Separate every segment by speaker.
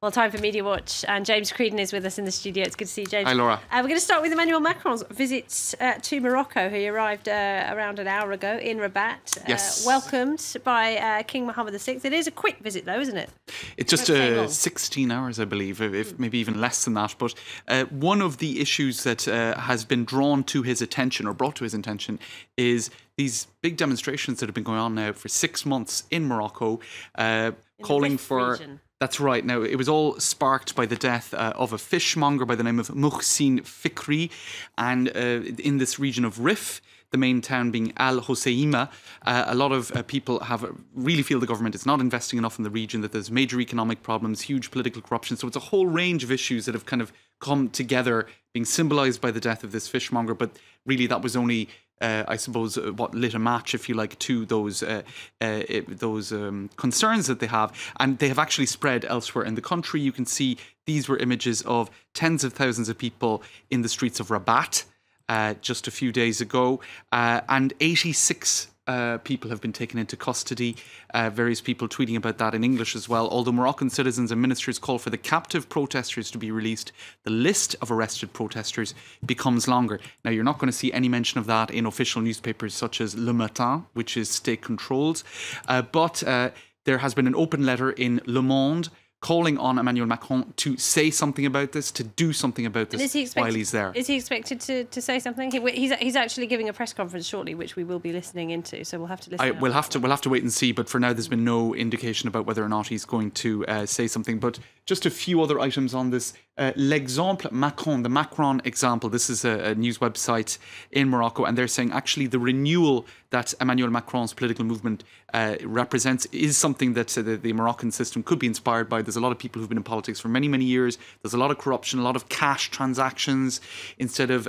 Speaker 1: Well, time for Media Watch, and James Creedon is with us in the studio. It's good to see you, James.
Speaker 2: Hi, Laura.
Speaker 1: We're going to start with Emmanuel Macron's visits to Morocco. He arrived around an hour ago in Rabat.
Speaker 2: Yes.
Speaker 1: Welcomed by King Mohammed VI. It is a quick visit, though, isn't it?
Speaker 2: It's just 16 hours, I believe, if maybe even less than that. But one of the issues that has been drawn to his attention, or brought to his attention, is these big demonstrations that have been going on now for 6 months in Morocco, calling for...
Speaker 1: Region.
Speaker 2: That's right. Now, it was all sparked by the death of a fishmonger by the name of Mohsin Fikri, and in this region of Rif, the main town being Al Hoceima, a lot of people really feel the government is not investing enough in the region, that there's major economic problems, huge political corruption. So it's a whole range of issues that have kind of come together, being symbolised by the death of this fishmonger. But really, that was only... I suppose what lit a match, if you like, to those concerns that they have, and they have actually spread elsewhere in the country. You can see these were images of tens of thousands of people in the streets of Rabat just a few days ago, and 86 people have been taken into custody. Various people tweeting about that in English as well. Although Moroccan citizens and ministers call for the captive protesters to be released, the list of arrested protesters becomes longer. Now, you're not going to see any mention of that in official newspapers such as Le Matin, which is state-controlled. But there has been an open letter in Le Monde calling on Emmanuel Macron to say something about this, to do something about this while he's there.
Speaker 1: Is he expected to say something? He's actually giving a press conference shortly, which we will be listening into, so we'll have to listen.
Speaker 2: We'll have to wait and see, but for now there's been no indication about whether or not he's going to say something. But just a few other items on this. L'exemple Macron, the Macron example. This is a news website in Morocco, and they're saying actually the renewal that Emmanuel Macron's political movement represents is something that the Moroccan system could be inspired by. There's a lot of people who've been in politics for many, many years. There's a lot of corruption, a lot of cash transactions instead of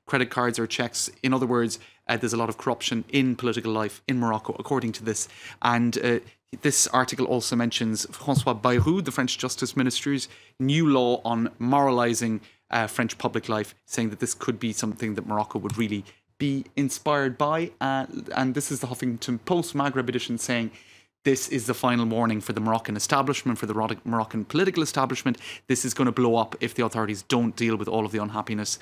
Speaker 2: credit cards or checks. In other words, there's a lot of corruption in political life in Morocco, according to this. And this article also mentions François Bayrou, the French Justice Minister's new law on moralising French public life, saying that this could be something that Morocco would really be inspired by. And this is the Huffington Post Maghreb edition saying this is the final warning for the Moroccan establishment, for the Moroccan political establishment. This is going to blow up if the authorities don't deal with all of the unhappiness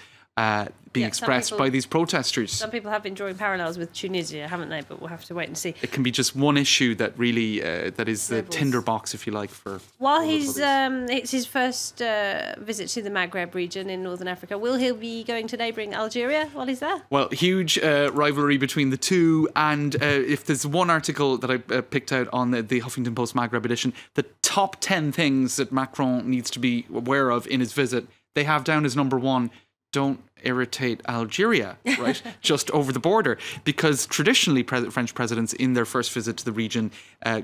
Speaker 2: being expressed by these protesters.
Speaker 1: Some people have been drawing parallels with Tunisia, haven't they? But we'll have to wait and see.
Speaker 2: It can be just one issue that really that is the tinderbox, if you like, for.
Speaker 1: While it's his first visit to the Maghreb region in Northern Africa, will he be going to neighbouring Algeria while he's there?
Speaker 2: Well, huge rivalry between the two, and if there's one article that I picked out on the Huffington Post Maghreb edition, the top 10 things that Macron needs to be aware of in his visit, they have down as number one: don't irritate Algeria, right? Just over the border. Because traditionally French presidents in their first visit to the region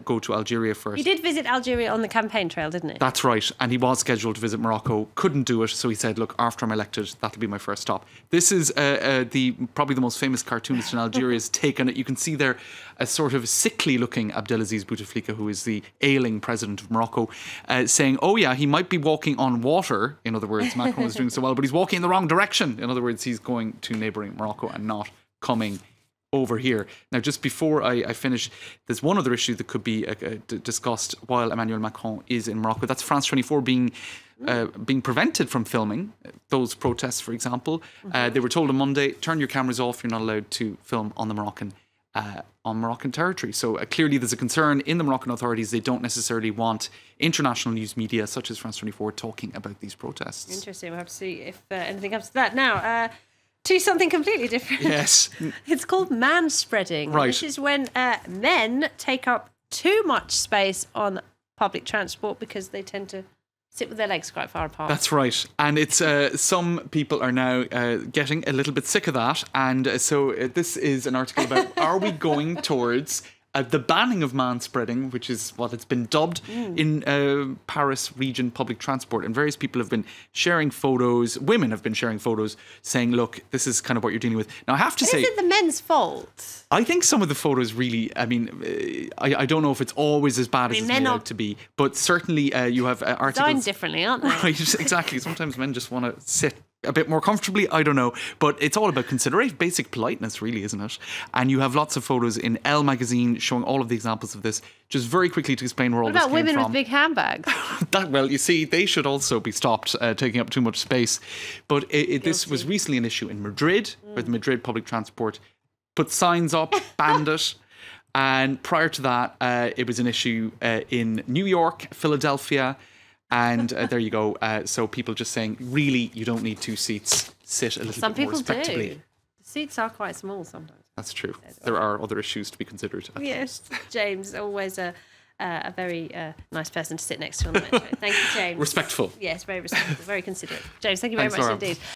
Speaker 2: go to Algeria first.
Speaker 1: He did visit Algeria on the campaign trail, didn't he?
Speaker 2: That's right. And he was scheduled to visit Morocco, couldn't do it. So he said, look, after I'm elected, that'll be my first stop. This is probably the most famous cartoonist in Algeria's take on it. You can see there a sort of sickly looking Abdelaziz Bouteflika, who is the ailing president of Morocco, saying, oh yeah, he might be walking on water. In other words, Macron is doing so well, but he's walking in the wrong direction. In other words, he's going to neighbouring Morocco and not coming over here. Now, just before I finish, there's one other issue that could be discussed while Emmanuel Macron is in Morocco. That's France 24 being prevented from filming those protests, for example. They were told on Monday, turn your cameras off, you're not allowed to film on the Moroccan territory. So clearly there's a concern in the Moroccan authorities. They don't necessarily want international news media such as France 24 talking about these protests.
Speaker 1: Interesting. We'll have to see if anything comes to that. Now, to something completely different.
Speaker 2: Yes.
Speaker 1: It's called manspreading.
Speaker 2: Right.
Speaker 1: This is when men take up too much space on public transport because they tend to sit with their legs quite far apart.
Speaker 2: That's right. And it's some people are now getting a little bit sick of that. And so this is an article about are we going towards the banning of manspreading, which is what it's been dubbed in Paris region public transport. And various people have been sharing photos, women have been sharing photos saying, look, this is kind of what you're dealing with. Now, I have to say...
Speaker 1: Is it the men's fault?
Speaker 2: I think some of the photos really, I mean, I don't know if it's always as bad as it's made out to be, but certainly you have articles...
Speaker 1: Designed differently, aren't they?
Speaker 2: Right, exactly. Sometimes men just want to sit a bit more comfortably, I don't know. But it's all about consideration, basic politeness, really, isn't it? And you have lots of photos in Elle magazine showing all of the examples of this. Just very quickly to explain where all this came from.
Speaker 1: What about women with big handbags?
Speaker 2: Well, you see, they should also be stopped taking up too much space. But this was recently an issue in Madrid, where the Madrid public transport put signs up, banned it. And prior to that, it was an issue in New York, Philadelphia. And there you go. So people just saying, really, you don't need 2 seats. Sit a little bit more respectably.
Speaker 1: Do. The seats are quite small sometimes.
Speaker 2: That's true. There are other issues to be considered.
Speaker 1: Yes, James, always a very nice person to sit next to on the metro. Thank you, James.
Speaker 2: Respectful.
Speaker 1: Yes, very respectful, very considerate. James, thank you very much indeed.